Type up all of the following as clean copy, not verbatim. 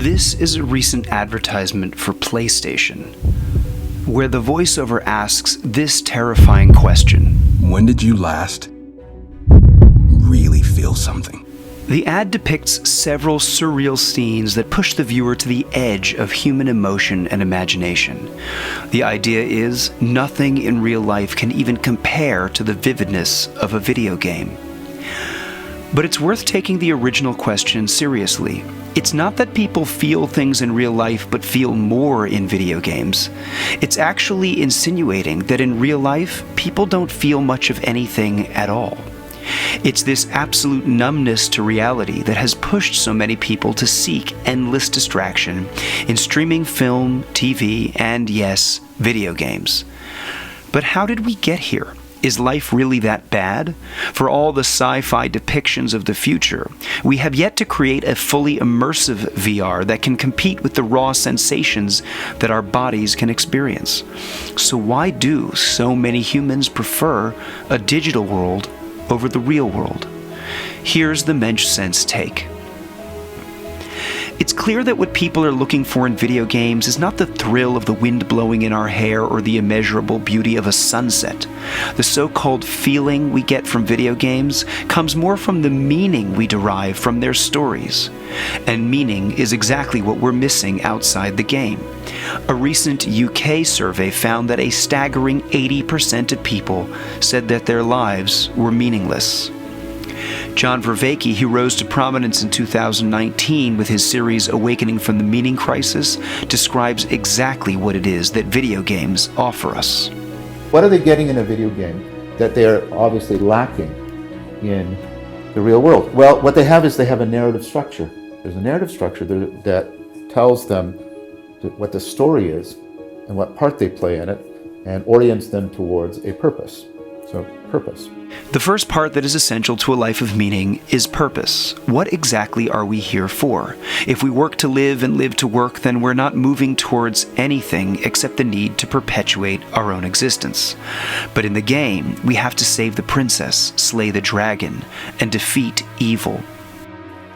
This is a recent advertisement for PlayStation, where the voiceover asks this terrifying question. When did you last really feel something? The ad depicts several surreal scenes that push the viewer to the edge of human emotion and imagination. The idea is nothing in real life can even compare to the vividness of a video game. But it's worth taking the original question seriously. It's not that people feel things in real life but feel more in video games. It's actually insinuating that in real life, people don't feel much of anything at all. It's this absolute numbness to reality that has pushed so many people to seek endless distraction in streaming film, TV, and yes, video games. But how did we get here? Is life really that bad? For all the sci-fi depictions of the future, we have yet to create a fully immersive VR that can compete with the raw sensations that our bodies can experience. So why do so many humans prefer a digital world over the real world? Here's the Mensch Sense take. It's clear that what people are looking for in video games is not the thrill of the wind blowing in our hair or the immeasurable beauty of a sunset. The so-called feeling we get from video games comes more from the meaning we derive from their stories. And meaning is exactly what we're missing outside the game. A recent UK survey found that a staggering 80% of people said that their lives were meaningless. John Vervaeke, who rose to prominence in 2019 with his series Awakening from the Meaning Crisis, describes exactly what it is that video games offer us. What are they getting in a video game that they're obviously lacking in the real world? Well, what they have is they have a narrative structure. There's a narrative structure that tells them what the story is and what part they play in it and orients them towards a purpose. So, purpose. The first part that is essential to a life of meaning is purpose. What exactly are we here for? If we work to live and live to work, then we're not moving towards anything except the need to perpetuate our own existence. But in the game, we have to save the princess, slay the dragon, and defeat evil.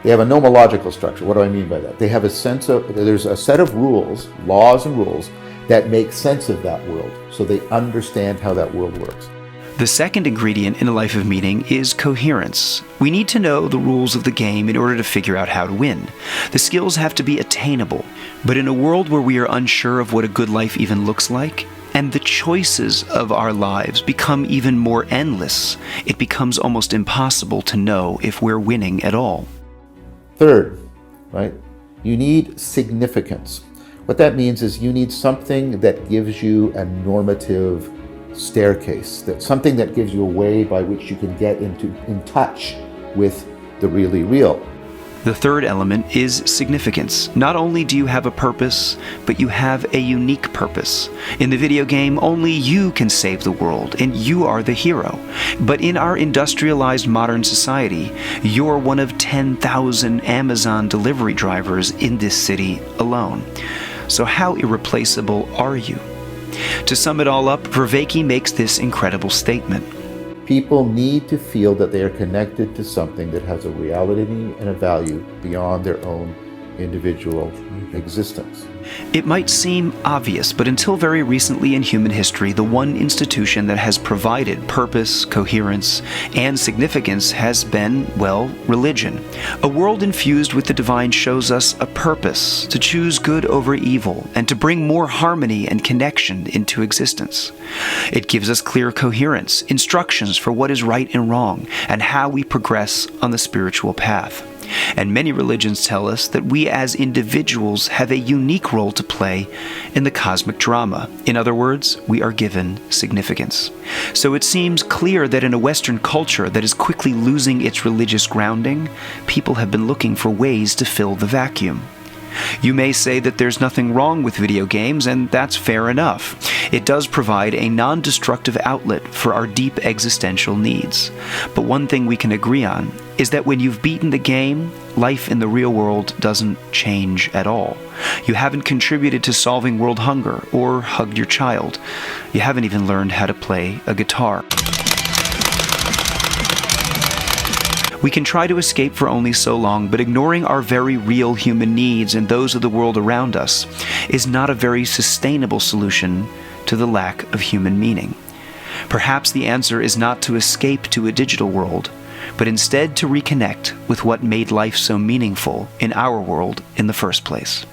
They have a nomological structure. What do I mean by that? They have a sense of, there's a set of rules, laws and rules, that make sense of that world, so they understand how that world works. The second ingredient in a life of meaning is coherence. We need to know the rules of the game in order to figure out how to win. The skills have to be attainable. But in a world where we are unsure of what a good life even looks like, and the choices of our lives become even more endless, it becomes almost impossible to know if we're winning at all. Third, right? You need significance. What that means is you need something that gives you a normative staircase, that something that gives you a way by which you can get in touch with the really real. The third element is significance. Not only do you have a purpose, but you have a unique purpose. In the video game, only you can save the world, and you are the hero. But in our industrialized modern society, you're one of 10,000 Amazon delivery drivers in this city alone. So how irreplaceable are you? To sum it all up, Vervaeke makes this incredible statement. People need to feel that they are connected to something that has a reality and a value beyond their own individual existence. It might seem obvious, but until very recently in human history, the one institution that has provided purpose, coherence, and significance has been, well, religion. A world infused with the divine shows us a purpose to choose good over evil and to bring more harmony and connection into existence. It gives us clear coherence, instructions for what is right and wrong, and how we progress on the spiritual path. And many religions tell us that we as individuals have a unique role to play in the cosmic drama. In other words, we are given significance. So it seems clear that in a Western culture that is quickly losing its religious grounding, people have been looking for ways to fill the vacuum. You may say that there's nothing wrong with video games, and that's fair enough. It does provide a non-destructive outlet for our deep existential needs. But one thing we can agree on is that when you've beaten the game, life in the real world doesn't change at all. You haven't contributed to solving world hunger or hugged your child. You haven't even learned how to play a guitar. We can try to escape for only so long, but ignoring our very real human needs and those of the world around us is not a very sustainable solution to the lack of human meaning. Perhaps the answer is not to escape to a digital world, but instead to reconnect with what made life so meaningful in our world in the first place.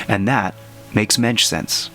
And that makes mensch sense.